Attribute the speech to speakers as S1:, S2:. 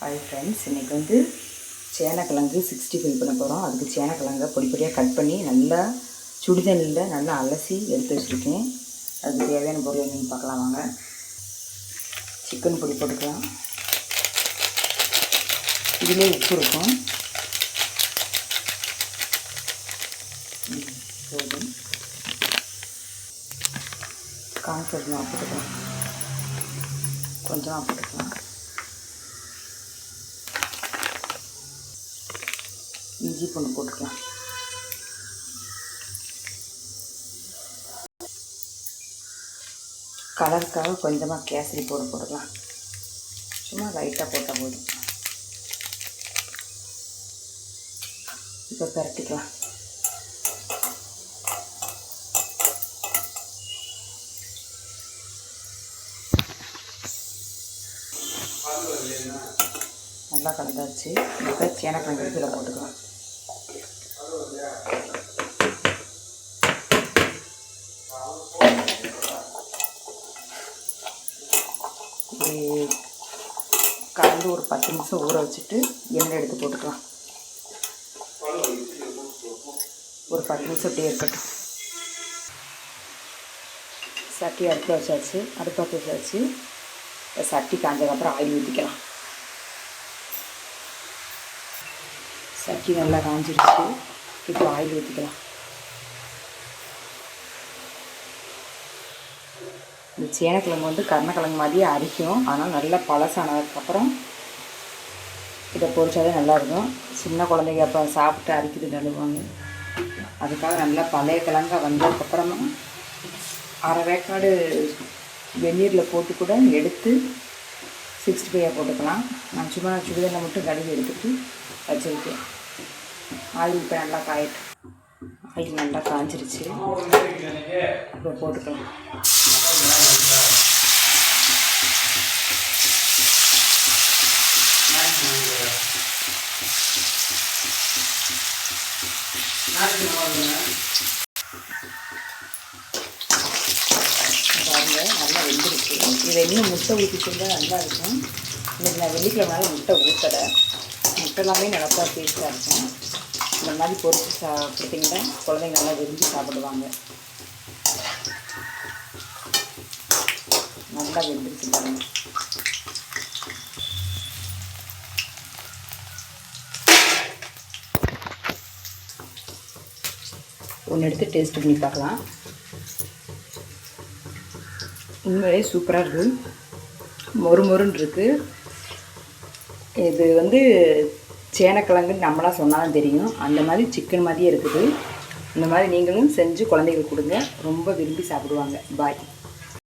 S1: Hi friends, இன்றைக்கி வந்து சேனக்கிழங்கு 65 பண்ண போகிறோம். அதுக்கு சேனக்கிழங்கை பொடி பொடியாக கட் பண்ணி நல்லா சுடுதண்ணியில் நல்லா அலசி எடுத்து வச்சுருக்கேன். அதுக்கு தேவையான பொருள் என்னென்னு பார்க்கலாம் வாங்க. சிக்கன் பொடி போட்டுக்கலாம். இதிலே உப்பு இருக்கும். போதும். கான்ஃப்ளவர் மாவு போட்டுக்கலாம். கொஞ்சமாக போட்டுக்கலாம். இஞ்சி பூண்டு போட்டுக்கலாம். கலருக்காக கொஞ்சமாக கேசரி போட்டுக்கலாம். சும்மா லைட்டாக போட்டால் போதும். இப்போ பரட்டிக்கலாம். நல்லா கலந்தாச்சு. இப்போ சேனக்கிழங்கு இதில் போட்டுக்கலாம். இப்படி கலந்து ஒரு 10 நிமிஷம் ஊற வச்சுட்டு எண்ணெய் எடுத்து போட்டுக்கலாம். ஒரு 10 நிமிஷம் அப்படியே இருக்கட்டும். சட்டி அடுப்பில் வச்சாச்சு. சட்டி காஞ்சதுக்கப்புறம் ஆயில் ஊற்றிக்கலாம். சட்டி நல்லா காஞ்சிருச்சு. இப்போ ஆயில் ஊற்றிக்கலாம். இந்த சேனக்கிழங்கு வந்து கருணக்கிழங்கு மாதிரியே அரிக்கும். ஆனால் நல்லா பழசானதுக்கப்புறம் இதை பொரிச்சாலே நல்லாயிருக்கும். சின்ன குழந்தைங்க அப்போ சாப்பிட்டு அரிக்குது நழுவாங்க. அதுக்காக நல்லா பழைய கிழங்கா வந்ததுக்கப்புறமா அரை வேக்காடு வெந்நீரில் போட்டு கூட எடுத்து 65 போட்டுக்கலாம். நான் சும்மா சுடுதண்ணை மட்டும் கழுவி எடுத்துகிட்டு வச்சுருக்கேன். ஆயில் இப்போ நல்லா காயட்டும். ஆயில் நல்லா காய்ச்சிருச்சு. இப்போ போட்டுக்கலாம். பாருங்க, நல்லா வெந்துருச்சு. இதை இன்னும் முட்டை ஊற்றி செஞ்சால் நல்லா இருக்கும். இன்றைக்கி நான் வெள்ளிக்கிழமைனால முட்டை ஊற்றலை. முட்டை எல்லாமே நல்லா டேஸ்ட்டாக இருக்கும். இந்த மாதிரி பொரிச்சு சாப்பிட்டிங்கன்னா குழந்தைங்க நல்லா விரும்பி சாப்பிடுவாங்க. நல்லா வெந்துருச்சு பாருங்க. ஒன்று எடுத்து டேஸ்ட் பண்ணி பார்க்கலாம். உண்மையிலே சூப்பராக இருக்குது. மொறுன்னு இருக்குது. இது வந்து சேனக்கிழங்குன்னு நம்மளாம் சொன்னாலும் தெரியும். அந்த மாதிரி சிக்கன் மாதிரியே இருக்குது. இந்த மாதிரி நீங்களும் செஞ்சு குழந்தைகளுக்கு கொடுங்க. ரொம்ப விரும்பி சாப்பிடுவாங்க. பாய்.